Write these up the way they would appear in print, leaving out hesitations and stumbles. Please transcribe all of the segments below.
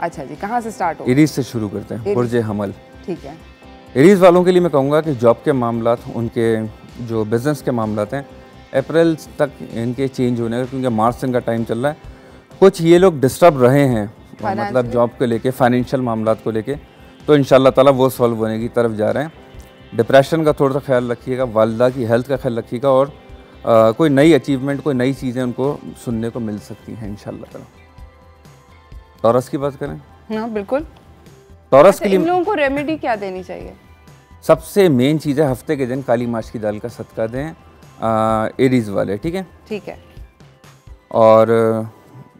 अच्छा जी, कहाँ से स्टार्ट हो? एरीज से शुरू करते हैं, बुर्ज हमल। ठीक है। एरीज वालों के लिए मैं कहूँगा कि जॉब के मामलात, उनके जो बिज़नेस के मामलात हैं, अप्रैल तक इनके चेंज होने का, क्योंकि मार्च से इनका टाइम चल रहा है। कुछ ये लोग डिस्टर्ब रहे हैं मतलब जॉब को लेके, फाइनेंशियल मामलात को लेके, तो इंशाल्लाह ताला वो सॉल्व होने की तरफ जा रहे हैं। डिप्रेशन का थोड़ा सा ख्याल रखिएगा, वालिदा की हेल्थ का ख्याल रखिएगा, और कोई नई अचीवमेंट, कोई नई चीज़ें उनको सुनने को मिल सकती हैं इंशाल्लाह ताला। टॉरस की बात करें? हाँ बिल्कुल। टॉरस के लिए इन लोगों को रेमेडी क्या देनी चाहिए? सबसे मेन चीज़ है, हफ्ते के दिन काली माश की दाल का सदका दें एरीज वाले, ठीक है? ठीक है। और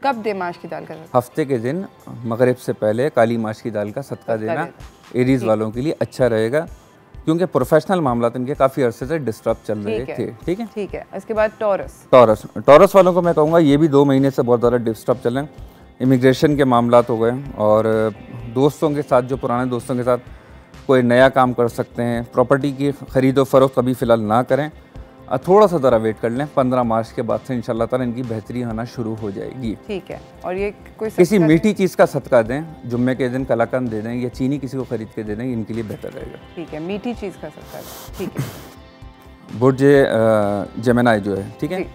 कब दे माश की दाल का? हफ्ते के दिन मगरिब से पहले काली माश की दाल का सदका देना एरीज वालों के लिए अच्छा रहेगा, क्योंकि प्रोफेशनल मामला इनके काफ़ी अरसे से डिस्टर्ब चल रहे थे, ठीक है? ठीक है। इसके बाद टॉरस वालों को मैं कहूँगा ये भी 2 महीने से बहुत ज़्यादा डिस्टर्ब चल रहे हैं। इमिग्रेशन के मामलात हो गए, और दोस्तों के साथ, जो पुराने दोस्तों के साथ कोई नया काम कर सकते हैं। प्रॉपर्टी की ख़रीदो फरोख्त अभी फ़िलहाल ना करें, थोड़ा सा ज़रा वेट कर लें। 15 मार्च के बाद से इंशाल्लाह ताला इनकी बेहतरी आना शुरू हो जाएगी। ठीक है। और ये कोई किसी मीठी चीज़ का सदका दें, जुम्मे के दिन कलाकंद दे दें, या चीनी किसी को ख़रीद के दे दें, इनके लिए बेहतर रहेगा। ठीक है, मीठी चीज़ का सदका दें, ठीक है। बुर्ज जेमिनी जो है, ठीक है,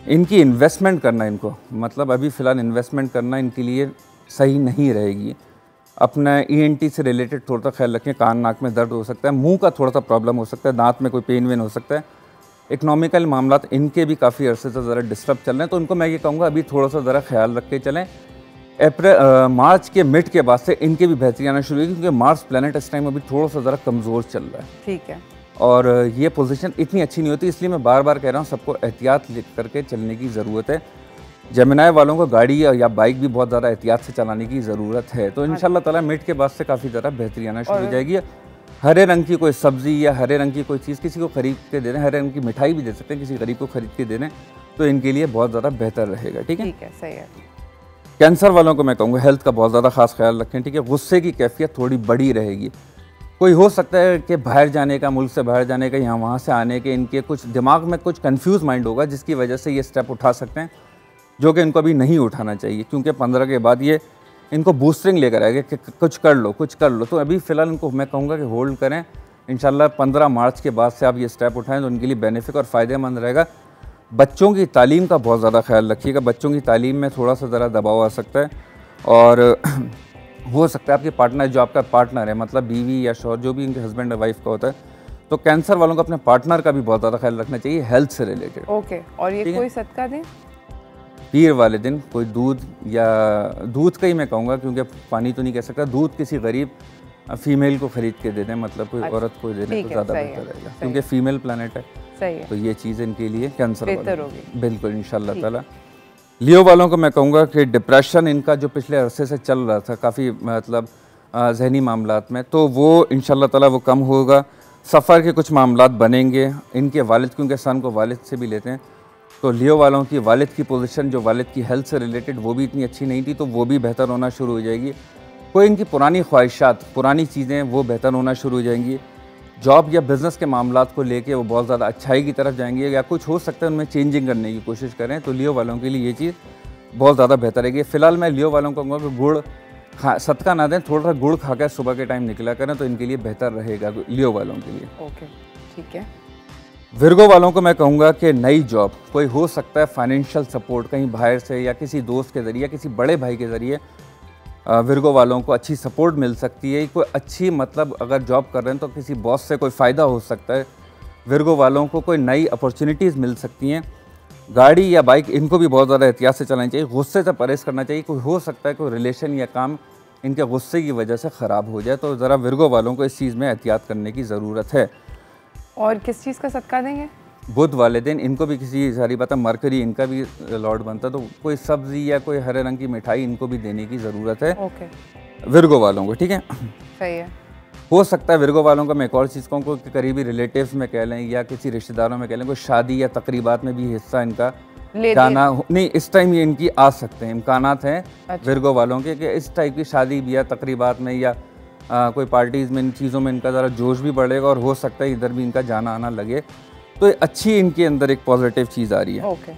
इनकी इन्वेस्टमेंट करना, इनको मतलब अभी फ़िलहाल इन्वेस्टमेंट करना इनके लिए सही नहीं रहेगी। अपना ENT से रिलेटेड थोड़ा सा ख्याल रखें। कान नाक में दर्द हो सकता है, मुंह का थोड़ा सा प्रॉब्लम हो सकता है, दांत में कोई पेन वेन हो सकता है। इकोनॉमिकल मामलात इनके भी काफ़ी अरसे से ज़रा डिस्टर्ब चल रहे हैं, तो उनको मैं ये कहूँगा अभी थोड़ा सा ज़रा ख्याल रख के चलें। मार्च के मिड के बाद से इनके भी बेहतरी आना शुरू हुई, क्योंकि मार्स प्लैनेट इस टाइम अभी थोड़ा सा ज़रा कमज़ोर चल रहा है। ठीक है। और ये पोजीशन इतनी अच्छी नहीं होती, इसलिए मैं बार बार कह रहा हूँ सबको एहतियात करके चलने की ज़रूरत है। जेमिनी वालों को गाड़ी या बाइक भी बहुत ज़्यादा एहतियात से चलाने की ज़रूरत है, तो इंशाल्लाह ताला मिड के बाद से काफ़ी ज़्यादा बेहतरी आना शुरू हो जाएगी। हरे रंग की कोई सब्ज़ी या हरे रंग की कोई चीज़ किसी को ख़रीद के दे दें, हरे रंग की मिठाई भी दे सकते हैं, किसी गरीब को ख़रीद के दे दें, तो इनके लिए बहुत ज़्यादा बेहतर रहेगा। ठीक है, ठीक है, सही है। कैंसर वालों को मैं कहूँगा हेल्थ का बहुत ज़्यादा ख़ास ख्याल रखें, ठीक है। गुस्से की कैफियत थोड़ी बड़ी रहेगी। कोई हो सकता है कि बाहर जाने का, मुल्क से बाहर जाने का, यहाँ वहाँ से आने के, इनके कुछ दिमाग में कुछ कंफ्यूज माइंड होगा, जिसकी वजह से ये स्टेप उठा सकते हैं, जो कि इनको अभी नहीं उठाना चाहिए, क्योंकि 15 के बाद ये इनको बूस्टरिंग लेकर आएगा कि कुछ कर लो, कुछ कर लो। तो अभी फ़िलहाल इनको मैं कहूँगा कि होल्ड करें। इंशाल्लाह 15 मार्च के बाद से आप ये स्टेप उठाएं तो उनके लिए बेनिफिट और फ़ायदेमंद रहेगा। बच्चों की तालीम का बहुत ज़्यादा ख्याल रखिएगा। बच्चों की तालीम में थोड़ा सा ज़रा दबाव आ सकता है, और हो सकता है आपके पार्टनर, जो आपका पार्टनर है, मतलब बीवी या शौहर, जो भी इनके हस्बैंड और वाइफ का होता है, तो कैंसर वालों को अपने पार्टनर का भी बहुत ज़्यादा ख्याल रखना चाहिए हेल्थ से रिलेटेड। ओके। और ये कोई सदका दें पीर वाले दिन, कोई दूध, या दूध का ही मैं कहूँगा, क्योंकि पानी तो नहीं कह सकता, दूध किसी गरीब फीमेल को ख़रीद के दे दें, मतलब कोई औरत को दे दें, तो ज़्यादा बेहतर रहेगा, क्योंकि फीमेल प्लानट है। सही है। तो ये चीज़ इनके लिए कैंसर बेहतर होगी, बिल्कुल इंशाल्लाह ताला। लियो वालों को मैं कहूँगा कि डिप्रेशन इनका जो पिछले अरसे से चल रहा था, काफ़ी मतलब जहनी मामलात में, तो वो इंशाल्लाह ताला वो कम होगा। सफ़र के कुछ मामलात बनेंगे। इनके वालिद, क्योंकि सन को वालिद से भी लेते हैं, तो लियो वालों की वालिद की पोजीशन, जो वालिद की हेल्थ से रिलेटेड, वो भी इतनी अच्छी नहीं थी, तो वो भी बेहतर होना शुरू हो जाएगी। कोई इनकी पुरानी ख्वाहिशात, पुरानी चीज़ें, वो बेहतर होना शुरू हो जाएंगी। जॉब या बिज़नेस के मामलात को लेके वो बहुत ज़्यादा अच्छाई की तरफ जाएंगे, या कुछ हो सकता है उनमें चेंजिंग करने की कोशिश करें, तो लियो वालों के लिए ये चीज़ बहुत ज़्यादा बेहतर रहेगी। फ़िलहाल मैं लियो वालों को कहूँगा कि गुड़ सदका ना दें, थोड़ा सा गुड़ खा कर सुबह के टाइम निकला करें, तो इनके लिए बेहतर रहेगा लियो वालों के लिए। ओके, ठीक है। विर्गो वालों को मैं कहूँगा कि नई जॉब, कोई हो सकता है फाइनेंशियल सपोर्ट कहीं बाहर से, या किसी दोस्त के ज़रिए, किसी बड़े भाई के ज़रिए विर्गो वालों को अच्छी सपोर्ट मिल सकती है। कोई अच्छी, मतलब अगर जॉब कर रहे हैं तो किसी बॉस से कोई फ़ायदा हो सकता है। विर्गो वालों को कोई नई अपॉर्चुनिटीज़ मिल सकती हैं। गाड़ी या बाइक इनको भी बहुत ज़्यादा एहतियात से चलानी चाहिए, गुस्से से परहेज़ करना चाहिए। कोई हो सकता है कोई रिलेशन या काम इनके गुस्से की वजह से ख़राब हो जाए, तो ज़रा विर्गो वालों को इस चीज़ में एहतियात करने की ज़रूरत है। और किस चीज़ का सदका देंगे? बुध वाले दिन इनको भी किसी, सारी बात है, मरकरी इनका भी लॉर्ड बनता है, तो कोई सब्ज़ी या कोई हरे रंग की मिठाई इनको भी देने की ज़रूरत है। ओके, विर्गो वालों को, ठीक है, सही है। हो सकता है विर्गो वालों का मैं एक और चीज़ कहूँ, कोई करीबी रिलेटिव्स में कह लें, या किसी रिश्तेदारों में कह लें, कोई शादी या तकरीबात में भी हिस्सा इनका जाना नहीं, इस टाइम ये इनकी आ सकते हैं, इम्कानात हैं। अच्छा। विर्गो वालों के कि इस टाइप की शादी या तकरीबात में, या कोई पार्टीज़ में, इन चीज़ों में इनका ज़रा जोश भी बढ़ेगा, और हो सकता है इधर भी इनका जाना आना लगे, तो अच्छी इनके अंदर एक पॉजिटिव चीज़ आ रही है। ओके।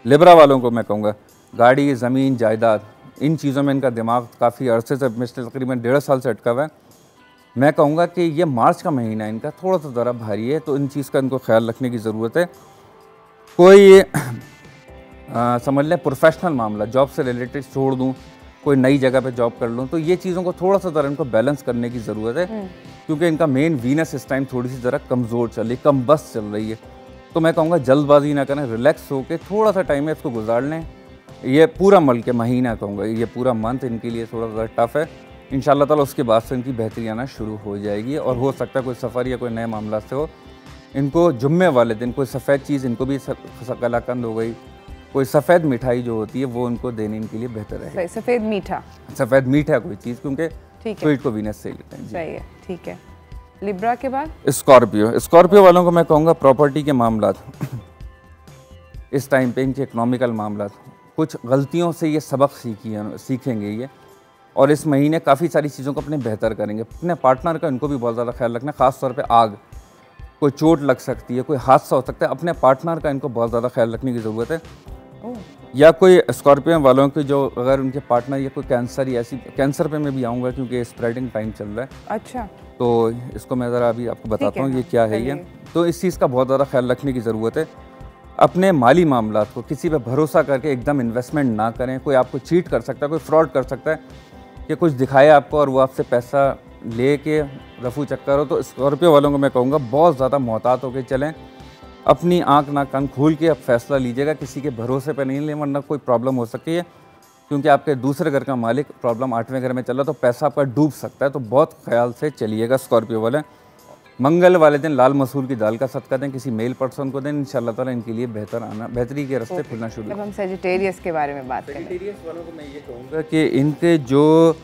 लिब्रा वालों को मैं कहूँगा गाड़ी, ज़मीन, जायदाद, इन चीज़ों में इनका दिमाग काफ़ी अरसे से, पिछले तकरीबन 1.5 साल से अटका हुआ है। मैं कहूँगा कि ये मार्च का महीना इनका थोड़ा सा ज़रा भारी है, तो इन चीज़ का इनको ख्याल रखने की ज़रूरत है। कोई समझ लें प्रोफेशनल मामला, जॉब से रिलेटेड छोड़ दूँ, कोई नई जगह पे जॉब कर लूँ, तो ये चीज़ों को थोड़ा सा ज़रा इनको बैलेंस करने की ज़रूरत है, क्योंकि इनका मेन वीनस इस टाइम थोड़ी सी ज़रा कमज़ोर चल रही, कम बस चल रही है। तो मैं कहूँगा जल्दबाजी ना करें, रिलैक्स होकर थोड़ा सा टाइम है इसको गुजार लें। ये पूरा मल के महीना कहूँगा, ये पूरा मंथ इनके लिए थोड़ा सा टफ है। इंशाल्लाह ताला उसके बाद से इनकी बेहतरी आना शुरू हो जाएगी, और हो सकता है कोई सफ़र या कोई नए मामला से हो। इनको जुम्मे वाले दिन कोई सफ़ेद चीज़, इनको भी कलाकंद हो गई, कोई सफ़ेद मिठाई जो होती है वो उनको देने इनके लिए बेहतर है। सफ़ेद मीठा, सफ़ेद मीठा कोई चीज़, क्योंकि स्वीट को वीनस से लेते हैं। सही है, ठीक है। लिब्रा के बाद स्कॉर्पियो वालों को मैं कहूँगा प्रॉपर्टी के मामला इस टाइम पे, इनके इकोनॉमिकल मामला, कुछ गलतियों से ये सबक सीखेंगे ये, और इस महीने काफ़ी सारी चीज़ों को अपने बेहतर करेंगे। अपने पार्टनर का इनको भी बहुत ज़्यादा ख्याल रखना है, ख़ास तौर पे आग, कोई चोट लग सकती है, कोई हादसा हो सकता है, अपने पार्टनर का इनको बहुत ज़्यादा ख्याल रखने की ज़रूरत है। या कोई स्कॉर्पियो वालों की जो अगर उनके पार्टनर या कोई कैंसर या ऐसी, कैंसर पे मैं भी आऊँगा क्योंकि स्प्रेडिंग टाइम चल रहा है। अच्छा, तो इसको मैं ज़रा अभी आपको बताता हूँ ये क्या है ये। तो इस चीज़ का बहुत ज़्यादा ख्याल रखने की ज़रूरत है। अपने माली मामलात को किसी पे भरोसा करके एकदम इन्वेस्टमेंट ना करें। कोई आपको चीट कर सकता है, कोई फ्रॉड कर सकता है कि कुछ दिखाया आपको और वो आपसे पैसा ले के रफू चक्कर हो। तो स्कॉर्पियो वालों को मैं कहूँगा बहुत ज़्यादा मोहतात होकर चलें, अपनी आँख ना कान खोल के अब फैसला लीजिएगा, किसी के भरोसे पे नहीं ले, वरना कोई प्रॉब्लम हो सकती है, क्योंकि आपके दूसरे घर का मालिक प्रॉब्लम 8वें घर में चल रहा तो पैसा आपका डूब सकता है। तो बहुत ख्याल से चलिएगा स्कॉर्पियो वाले। मंगल वाले दिन लाल मसूर की दाल का सदका दें, किसी मेल पर्सन को दें, इंशाल्लाह ताला इनके लिए बेहतरी के रास्ते खुलना शुरू। अब हम सेजिटेरियस के बारे में बात करें। सेजिटेरियस वालों को मैं ये कहूँगा कि इनके जो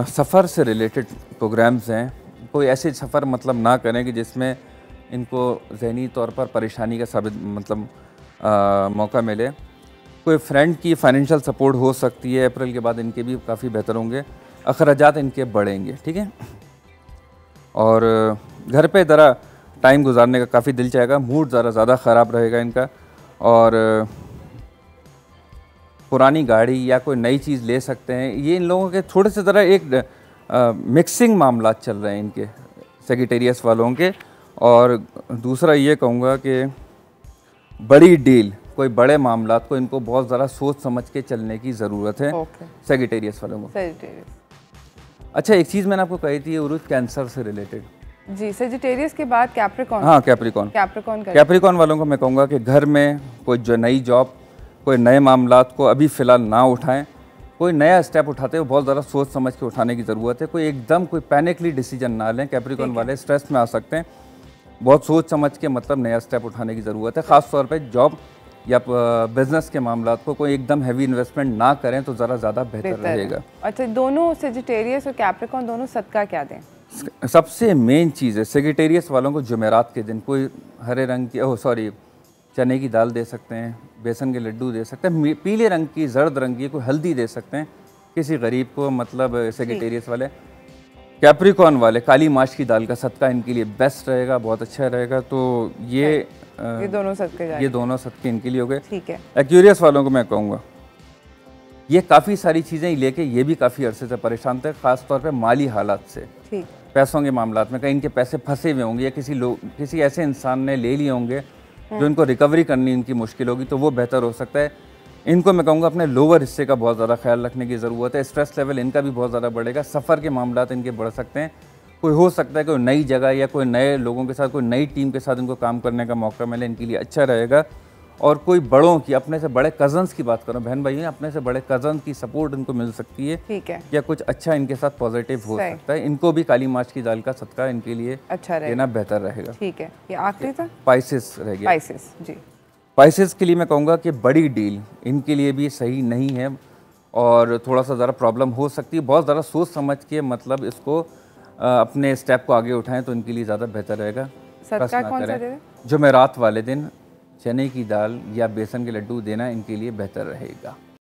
सफ़र से रिलेटेड प्रोग्राम्स हैं, कोई ऐसे सफ़र मतलब ना करें कि जिसमें इनको ज़हनी तौर पर परेशानी का मौका मिले। कोई फ्रेंड की फाइनेंशियल सपोर्ट हो सकती है, अप्रैल के बाद इनके भी काफ़ी बेहतर होंगे, अखराजात इनके बढ़ेंगे, ठीक है। और घर पे ज़रा टाइम गुजारने का काफ़ी दिल चाहेगा, मूड ज़्यादा ख़राब रहेगा इनका, और पुरानी गाड़ी या कोई नई चीज़ ले सकते हैं। ये इन लोगों के थोड़े से ज़रा एक मिक्सिंग मामला चल रहे हैं इनके सेजिटेरियस वालों के। और दूसरा ये कहूँगा कि बड़ी डील, कोई बड़े मामलात को इनको बहुत ज़्यादा सोच समझ के चलने की ज़रूरत है सेजिटेरियस वालों को। अच्छा, एक चीज़ मैंने आपको कही थी उरुज कैंसर से रिलेटेड। जी, सेजिटेरियस के बाद कैप्रिकॉर्न। हाँ, कैप्रिकॉर्न वालों को मैं कहूँगा कि घर में कोई जो नई जॉब, कोई नए मामलात को अभी फ़िलहाल ना उठाएं। कोई नया स्टेप उठाते हो बहुत ज़्यादा सोच समझ के उठाने की ज़रूरत है। कोई एकदम कोई पैनिकली डिसीजन ना लें, कैप्रिकॉर्न वाले स्ट्रेस में आ सकते हैं। बहुत सोच समझ के मतलब नया स्टेप उठाने की ज़रूरत है। ख़ास तौर पे जॉब या बिजनेस के मामलात को कोई एकदम हैवी इन्वेस्टमेंट ना करें तो ज़्यादा बेहतर रहेगा। अच्छा, दोनों सेजिटेरियस और कैप्रिकॉर्न दोनों सदका क्या दें? सबसे मेन चीज़ है सेजिटेरियस वालों को जुमेरात के दिन कोई हरे रंग की चने की दाल दे सकते हैं, बेसन के लड्डू दे सकते हैं, पीले रंग की, जर्द रंग की कोई हल्दी दे सकते हैं किसी गरीब को, मतलब सेजिटेरियस वाले। कैप्रिकॉर्न वाले काली माश की दाल का सदका इनके लिए बेस्ट रहेगा, बहुत अच्छा रहेगा। तो ये दोनों सदके इनके लिए हो गए। ठीक है। एक्वेरियस वालों को मैं कहूँगा ये काफ़ी सारी चीज़ें लेके ये भी काफ़ी अरसे से परेशान थे, ख़ास तौर पे माली हालात से, पैसों के मामलात में। कहीं इनके पैसे फंसे हुए होंगे या किसी ऐसे इंसान ने ले लिए होंगे जो इनको रिकवरी करनी इनकी मुश्किल होगी, तो वो बेहतर हो सकता है। इनको मैं कहूँगा अपने लोअर हिस्से का बहुत ज़्यादा ख्याल रखने की ज़रूरत है। स्ट्रेस लेवल इनका भी बहुत ज़्यादा बढ़ेगा, सफ़र के मामलात इनके बढ़ सकते हैं। कोई हो सकता है कोई नई जगह या कोई नए लोगों के साथ, कोई नई टीम के साथ इनको काम करने का मौका मिले, इनके लिए अच्छा रहेगा। और कोई बड़ों की, अपने से बड़े कज़न्स की बात करो, बहन भाई, अपने से बड़े कज़न की सपोर्ट इनको मिल सकती है, ठीक है, या कुछ अच्छा इनके साथ पॉजिटिव हो सकता है। इनको भी काली माश की दाल का सदका इनके लिए अच्छा देना बेहतर रहेगा। ठीक है। ये आखिरी था स्पाइसेस रह गया। जी, स्पाइसेस के लिए मैं कहूँगा कि बड़ी डील इनके लिए भी सही नहीं है और थोड़ा सा ज़रा प्रॉब्लम हो सकती है। बहुत ज़्यादा सोच समझ के मतलब इसको अपने स्टेप को आगे उठाएं तो इनके लिए ज़्यादा बेहतर रहेगा। सदका कौन सा दे? जुमेरात वाले दिन चने की दाल या बेसन के लड्डू देना इनके लिए बेहतर रहेगा।